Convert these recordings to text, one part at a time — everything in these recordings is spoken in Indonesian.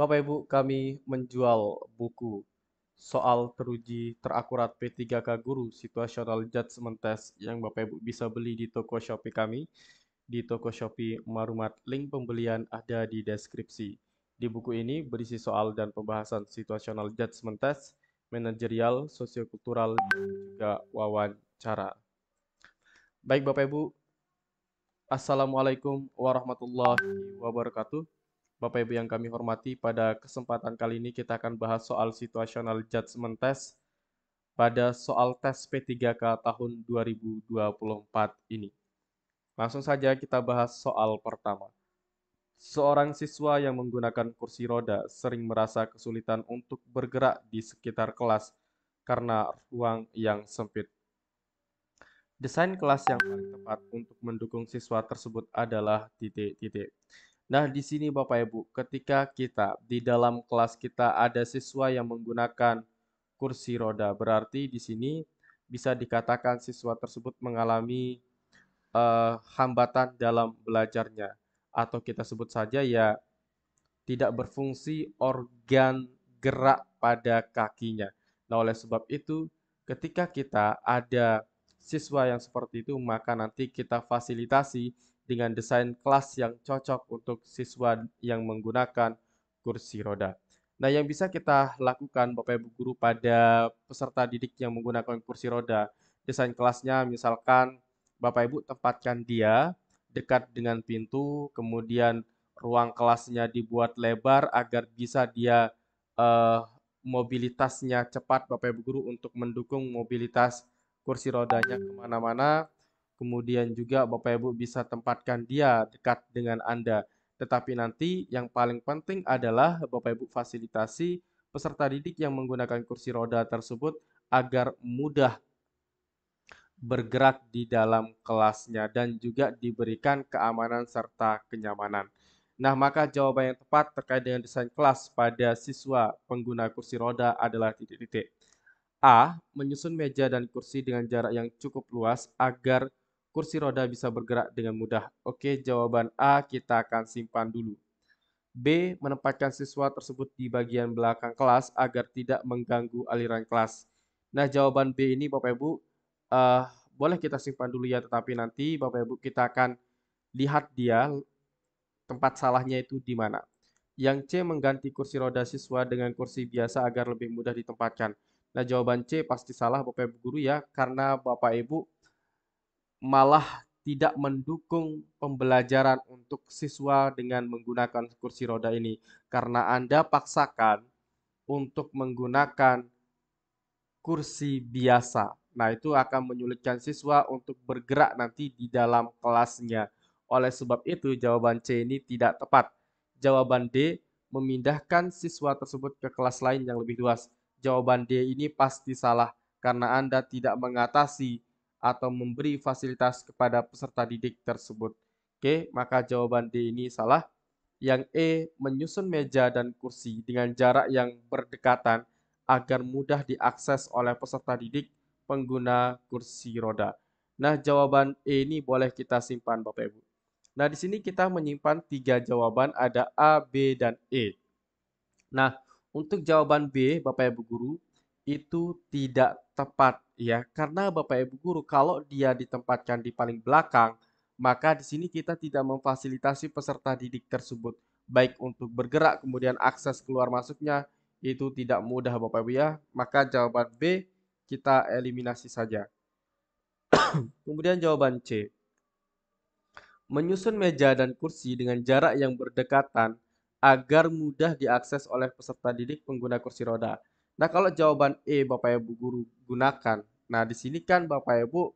Bapak Ibu, kami menjual buku soal teruji terakurat P3K Guru Situational Judgment Test yang Bapak Ibu bisa beli di toko Shopee kami, di toko Shopee Marumat. Link pembelian ada di deskripsi. Di buku ini berisi soal dan pembahasan Situational Judgment Test, manajerial, sosiokultural, dan juga wawancara. Baik Bapak Ibu, Assalamualaikum warahmatullahi wabarakatuh. Bapak Ibu yang kami hormati, pada kesempatan kali ini kita akan bahas soal situational judgment test pada soal tes P3K tahun 2024 ini. Langsung saja kita bahas soal pertama. Seorang siswa yang menggunakan kursi roda sering merasa kesulitan untuk bergerak di sekitar kelas karena ruang yang sempit. Desain kelas yang paling tepat untuk mendukung siswa tersebut adalah titik-titik. Nah, di sini Bapak Ibu, ketika kita di dalam kelas kita ada siswa yang menggunakan kursi roda, berarti di sini bisa dikatakan siswa tersebut mengalami hambatan dalam belajarnya, atau kita sebut saja ya tidak berfungsi organ gerak pada kakinya. Nah, oleh sebab itu, ketika kita ada siswa yang seperti itu, maka nanti kita fasilitasi dengan desain kelas yang cocok untuk siswa yang menggunakan kursi roda. Nah, yang bisa kita lakukan Bapak Ibu guru pada peserta didik yang menggunakan kursi roda, desain kelasnya misalkan Bapak Ibu tempatkan dia dekat dengan pintu, kemudian ruang kelasnya dibuat lebar agar bisa dia eh, mobilitasnya cepat Bapak Ibu Guru untuk mendukung mobilitas kursi rodanya kemana-mana. Kemudian juga Bapak Ibu bisa tempatkan dia dekat dengan Anda. Tetapi nanti yang paling penting adalah Bapak Ibu fasilitasi peserta didik yang menggunakan kursi roda tersebut agar mudah bergerak di dalam kelasnya dan juga diberikan keamanan serta kenyamanan. Nah, maka jawaban yang tepat terkait dengan desain kelas pada siswa pengguna kursi roda adalah titik-titik. A. Menyusun meja dan kursi dengan jarak yang cukup luas agar kursi roda bisa bergerak dengan mudah. Oke, jawaban A kita akan simpan dulu. B. Menempatkan siswa tersebut di bagian belakang kelas agar tidak mengganggu aliran kelas. Nah, jawaban B ini Bapak Ibu eh, boleh kita simpan dulu ya, tetapi nanti Bapak Ibu kita akan lihat dia tempat salahnya itu di mana. Yang C mengganti kursi roda siswa dengan kursi biasa agar lebih mudah ditempatkan. Nah, jawaban C pasti salah Bapak Ibu guru ya, karena Bapak Ibu malah tidak mendukung pembelajaran untuk siswa dengan menggunakan kursi roda ini karena Anda paksakan untuk menggunakan kursi biasa. Nah, itu akan menyulitkan siswa untuk bergerak nanti di dalam kelasnya. Oleh sebab itu, jawaban C ini tidak tepat. Jawaban D memindahkan siswa tersebut ke kelas lain yang lebih luas. Jawaban D ini pasti salah karena Anda tidak mengatasi atau memberi fasilitas kepada peserta didik tersebut. Oke, maka jawaban D ini salah. Yang E, menyusun meja dan kursi dengan jarak yang berdekatan agar mudah diakses oleh peserta didik pengguna kursi roda. Nah, jawaban E ini boleh kita simpan Bapak Ibu. Nah, di sini kita menyimpan tiga jawaban, ada A, B, dan E. Nah, untuk jawaban B, Bapak Ibu guru, itu tidak tepat ya. Karena Bapak Ibu guru kalau dia ditempatkan di paling belakang, maka di sini kita tidak memfasilitasi peserta didik tersebut baik untuk bergerak kemudian akses keluar masuknya itu tidak mudah Bapak Ibu ya. Maka jawaban B kita eliminasi saja. Kemudian jawaban C. Menyusun meja dan kursi dengan jarak yang berdekatan agar mudah diakses oleh peserta didik pengguna kursi roda. Nah, kalau jawaban E Bapak Ibu guru gunakan. Nah, di sini kan Bapak Ibu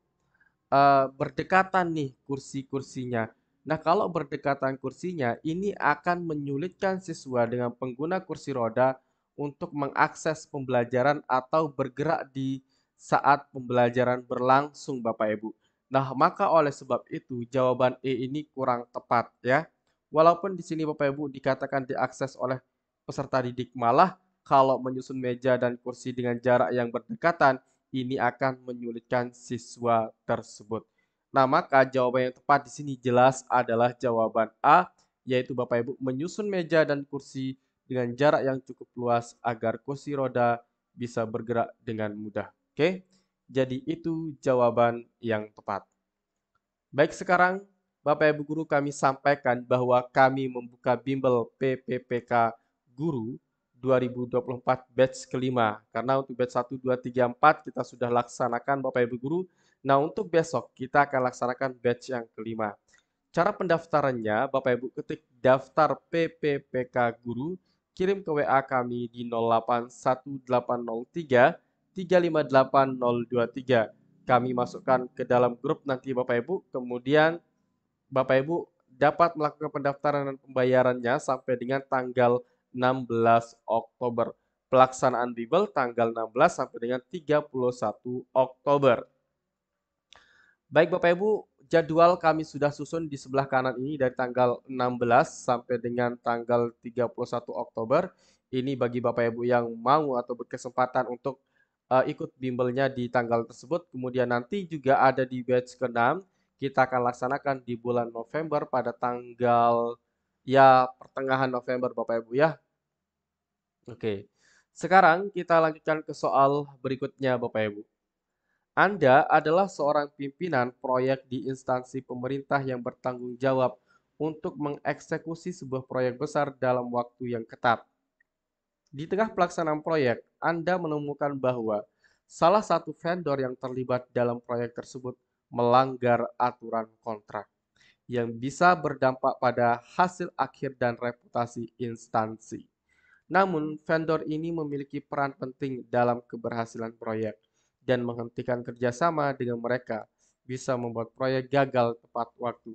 berdekatan nih kursi-kursinya. Nah, kalau berdekatan kursinya, ini akan menyulitkan siswa dengan pengguna kursi roda untuk mengakses pembelajaran atau bergerak di saat pembelajaran berlangsung, Bapak Ibu. Nah, maka oleh sebab itu jawaban E ini kurang tepat ya. Walaupun di sini Bapak Ibu dikatakan diakses oleh peserta didik, malah kalau menyusun meja dan kursi dengan jarak yang berdekatan, ini akan menyulitkan siswa tersebut. Nah, maka jawaban yang tepat di sini jelas adalah jawaban A, yaitu Bapak Ibu menyusun meja dan kursi dengan jarak yang cukup luas agar kursi roda bisa bergerak dengan mudah. Oke, jadi itu jawaban yang tepat. Baik, sekarang Bapak Ibu Guru kami sampaikan bahwa kami membuka bimbel PPPK Guru 2024 batch kelima. Karena untuk batch 1, 2, 3, 4 kita sudah laksanakan Bapak Ibu Guru. Nah, untuk besok kita akan laksanakan batch yang kelima. Cara pendaftarannya, Bapak Ibu ketik daftar PPPK Guru, kirim ke WA kami di 081803 358 023. Kami masukkan ke dalam grup nanti Bapak Ibu, kemudian Bapak Ibu dapat melakukan pendaftaran dan pembayarannya sampai dengan tanggal 16 Oktober. Pelaksanaan bimbel tanggal 16 sampai dengan 31 Oktober. Baik Bapak Ibu, jadwal kami sudah susun di sebelah kanan ini dari tanggal 16 sampai dengan tanggal 31 Oktober. Ini bagi Bapak Ibu yang mau atau berkesempatan untuk ikut bimbelnya di tanggal tersebut. Kemudian nanti juga ada di batch ke-6, kita akan laksanakan di bulan November pada tanggal ya pertengahan November Bapak Ibu ya. Oke. Sekarang kita lanjutkan ke soal berikutnya Bapak Ibu. Anda adalah seorang pimpinan proyek di instansi pemerintah yang bertanggung jawab untuk mengeksekusi sebuah proyek besar dalam waktu yang ketat. Di tengah pelaksanaan proyek, Anda menemukan bahwa salah satu vendor yang terlibat dalam proyek tersebut melanggar aturan kontrak yang bisa berdampak pada hasil akhir dan reputasi instansi. Namun, vendor ini memiliki peran penting dalam keberhasilan proyek dan menghentikan kerjasama dengan mereka bisa membuat proyek gagal tepat waktu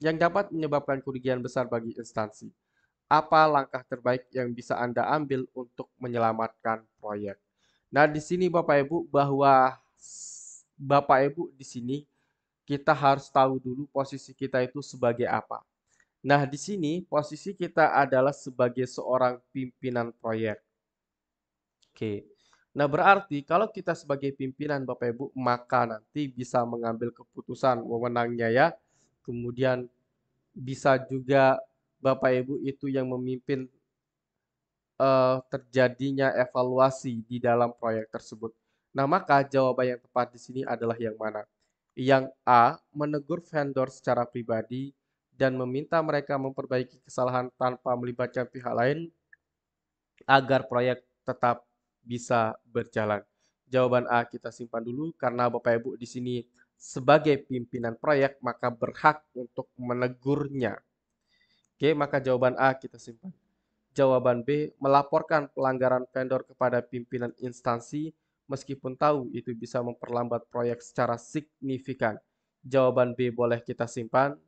yang dapat menyebabkan kerugian besar bagi instansi. Apa langkah terbaik yang bisa Anda ambil untuk menyelamatkan proyek? Nah, di sini Bapak Ibu bahwa Bapak Ibu di sini kita harus tahu dulu posisi kita itu sebagai apa. Nah, di sini posisi kita adalah sebagai seorang pimpinan proyek. Oke. Nah, berarti kalau kita sebagai pimpinan Bapak Ibu, maka nanti bisa mengambil keputusan wewenangnya ya. Kemudian bisa juga Bapak Ibu itu yang memimpin terjadinya evaluasi di dalam proyek tersebut. Nah, maka jawaban yang tepat di sini adalah yang mana? Yang A, menegur vendor secara pribadi dan meminta mereka memperbaiki kesalahan tanpa melibatkan pihak lain agar proyek tetap bisa berjalan. Jawaban A kita simpan dulu karena Bapak Ibu di sini sebagai pimpinan proyek maka berhak untuk menegurnya. Oke, maka jawaban A kita simpan. Jawaban B, melaporkan pelanggaran vendor kepada pimpinan instansi meskipun tahu itu bisa memperlambat proyek secara signifikan. Jawaban B boleh kita simpan.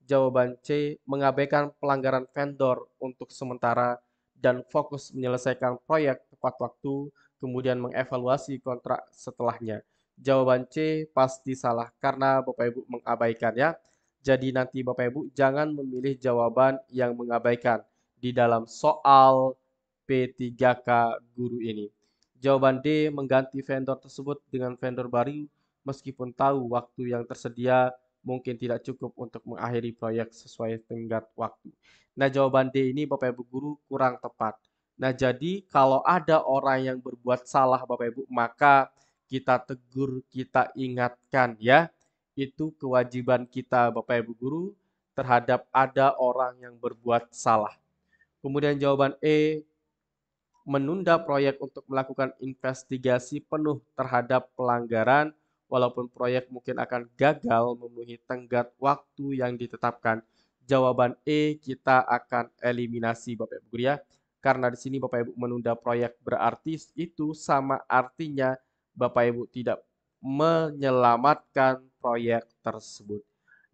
Jawaban C, mengabaikan pelanggaran vendor untuk sementara dan fokus menyelesaikan proyek tepat waktu, kemudian mengevaluasi kontrak setelahnya. Jawaban C pasti salah karena Bapak Ibu mengabaikan ya. Jadi nanti Bapak Ibu jangan memilih jawaban yang mengabaikan di dalam soal P3K Guru ini. Jawaban D, mengganti vendor tersebut dengan vendor baru meskipun tahu waktu yang tersedia mungkin tidak cukup untuk mengakhiri proyek sesuai tenggat waktu. Nah, jawaban D ini Bapak Ibu Guru kurang tepat. Nah, jadi kalau ada orang yang berbuat salah Bapak Ibu, maka kita tegur, kita ingatkan ya. Itu kewajiban kita Bapak Ibu Guru terhadap ada orang yang berbuat salah. Kemudian jawaban E, menunda proyek untuk melakukan investigasi penuh terhadap pelanggaran walaupun proyek mungkin akan gagal memenuhi tenggat waktu yang ditetapkan. Jawaban E kita akan eliminasi Bapak Ibu Guru ya. Karena di sini Bapak Ibu menunda proyek berarti itu sama artinya Bapak Ibu tidak menyelamatkan proyek tersebut.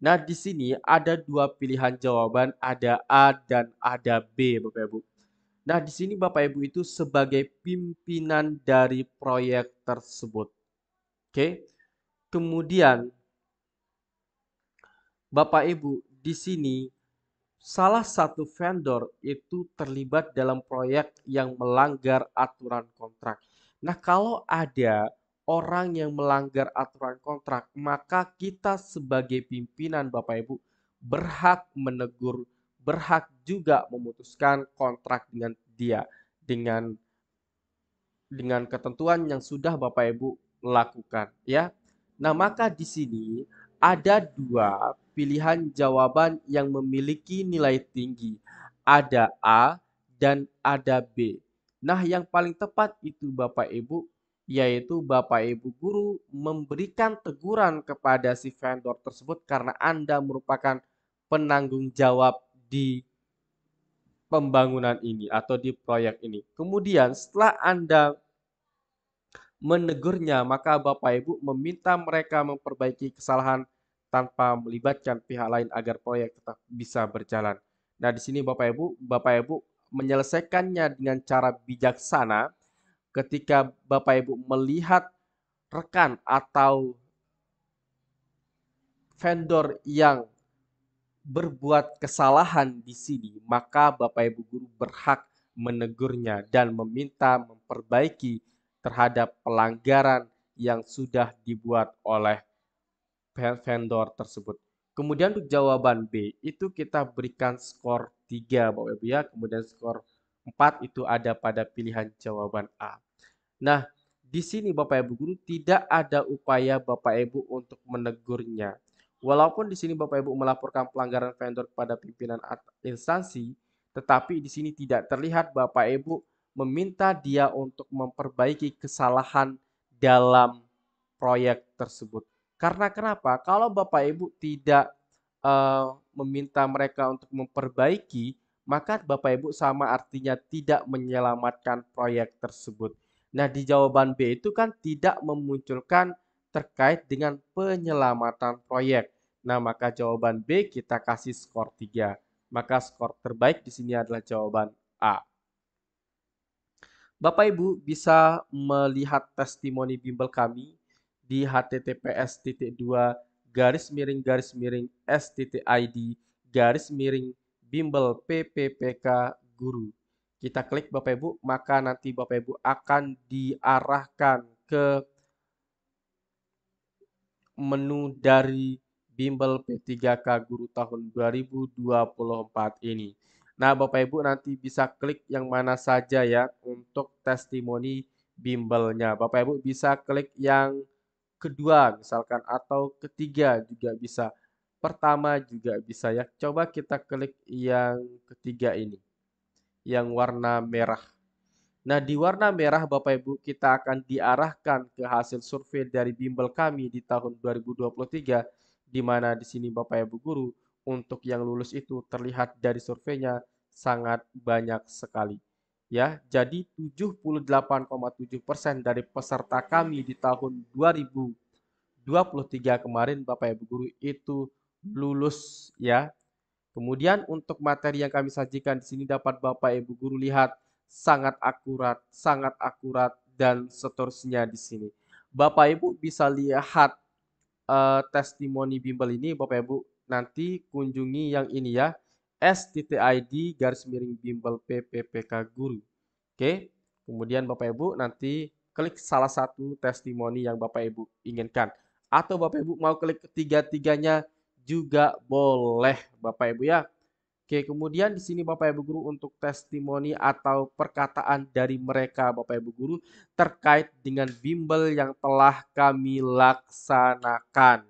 Nah, di sini ada dua pilihan jawaban, ada A dan ada B, Bapak Ibu. Nah, di sini Bapak Ibu itu sebagai pimpinan dari proyek tersebut. Oke. Kemudian Bapak Ibu di sini salah satu vendor itu terlibat dalam proyek yang melanggar aturan kontrak. Nah, kalau ada orang yang melanggar aturan kontrak, maka kita sebagai pimpinan Bapak Ibu berhak menegur, berhak juga memutuskan kontrak dengan dia dengan ketentuan yang sudah Bapak Ibu lakukan, ya. Nah, maka di sini ada dua pilihan jawaban yang memiliki nilai tinggi. Ada A dan ada B. Nah, yang paling tepat itu Bapak Ibu, yaitu Bapak Ibu guru memberikan teguran kepada si vendor tersebut karena Anda merupakan penanggung jawab di pembangunan ini atau di proyek ini. Kemudian setelah Anda menegurnya, maka Bapak Ibu meminta mereka memperbaiki kesalahan tanpa melibatkan pihak lain agar proyek tetap bisa berjalan. Nah, di sini Bapak Ibu menyelesaikannya dengan cara bijaksana ketika Bapak Ibu melihat rekan atau vendor yang berbuat kesalahan di sini, maka Bapak Ibu guru berhak menegurnya dan meminta memperbaiki terhadap pelanggaran yang sudah dibuat oleh vendor tersebut. Kemudian untuk jawaban B itu kita berikan skor 3 Bapak Ibu ya, kemudian skor 4 itu ada pada pilihan jawaban A. Nah, di sini Bapak Ibu guru tidak ada upaya Bapak Ibu untuk menegurnya. Walaupun di sini Bapak Ibu melaporkan pelanggaran vendor kepada pimpinan instansi, tetapi di sini tidak terlihat Bapak Ibu meminta dia untuk memperbaiki kesalahan dalam proyek tersebut. Karena kenapa? Kalau Bapak Ibu tidak meminta mereka untuk memperbaiki, maka Bapak Ibu sama artinya tidak menyelamatkan proyek tersebut. Nah, di jawaban B itu kan tidak memunculkan terkait dengan penyelamatan proyek. Nah, maka jawaban B kita kasih skor 3. Maka skor terbaik di sini adalah jawaban A. Bapak Ibu bisa melihat testimoni bimbel kami di https://s.id/bimbel PPPK Guru. Kita klik Bapak Ibu, maka nanti Bapak Ibu akan diarahkan ke menu dari bimbel P3K Guru tahun 2024 ini. Nah, Bapak Ibu nanti bisa klik yang mana saja ya untuk testimoni bimbelnya. Bapak Ibu bisa klik yang kedua misalkan atau ketiga juga bisa. Pertama juga bisa ya. Coba kita klik yang ketiga ini, yang warna merah. Nah, di warna merah Bapak Ibu kita akan diarahkan ke hasil survei dari bimbel kami di tahun 2023, di mana di sini Bapak Ibu guru untuk yang lulus itu terlihat dari surveinya sangat banyak sekali. Ya, jadi 78,7% dari peserta kami di tahun 2023 kemarin Bapak Ibu guru itu lulus ya. Kemudian untuk materi yang kami sajikan di sini dapat Bapak Ibu guru lihat sangat akurat dan seterusnya di sini. Bapak Ibu bisa lihat testimoni bimbel ini Bapak Ibu nanti kunjungi yang ini ya, s.id/bimbel PPPK Guru. Oke. Kemudian Bapak Ibu nanti klik salah satu testimoni yang Bapak Ibu inginkan. Atau Bapak Ibu mau klik ketiga-tiganya juga boleh Bapak Ibu ya. Oke, kemudian di sini Bapak Ibu guru untuk testimoni atau perkataan dari mereka Bapak Ibu guru terkait dengan bimbel yang telah kami laksanakan.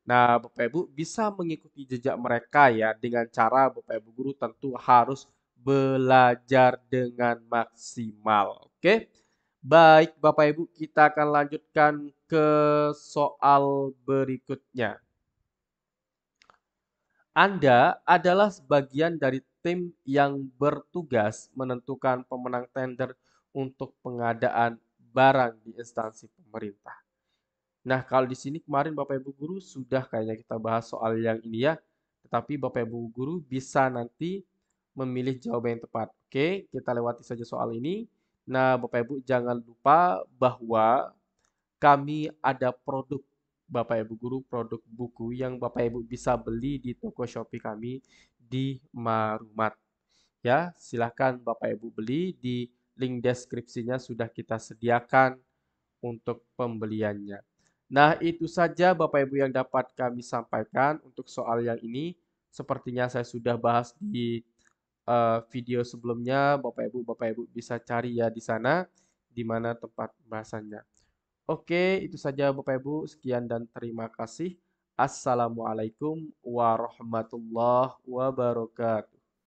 Nah, Bapak Ibu bisa mengikuti jejak mereka ya dengan cara Bapak Ibu guru tentu harus belajar dengan maksimal. Oke. Baik, Bapak Ibu, kita akan lanjutkan ke soal berikutnya. Anda adalah sebagian dari tim yang bertugas menentukan pemenang tender untuk pengadaan barang di instansi pemerintah. Nah, kalau di sini kemarin Bapak Ibu guru sudah kayaknya kita bahas soal yang ini ya. Tetapi Bapak Ibu guru bisa nanti memilih jawaban yang tepat. Oke, kita lewati saja soal ini. Nah, Bapak Ibu jangan lupa bahwa kami ada produk Bapak Ibu guru, produk buku yang Bapak Ibu bisa beli di toko Shopee kami di Marumat. Ya, silahkan Bapak Ibu beli di link deskripsinya sudah kita sediakan untuk pembeliannya. Nah, itu saja Bapak Ibu yang dapat kami sampaikan untuk soal yang ini. sepertinya saya sudah bahas di video sebelumnya. Bapak Ibu bisa cari ya di sana, di mana tempat pembahasannya. Oke, itu saja Bapak Ibu. Sekian dan terima kasih. Assalamualaikum warahmatullahi wabarakatuh.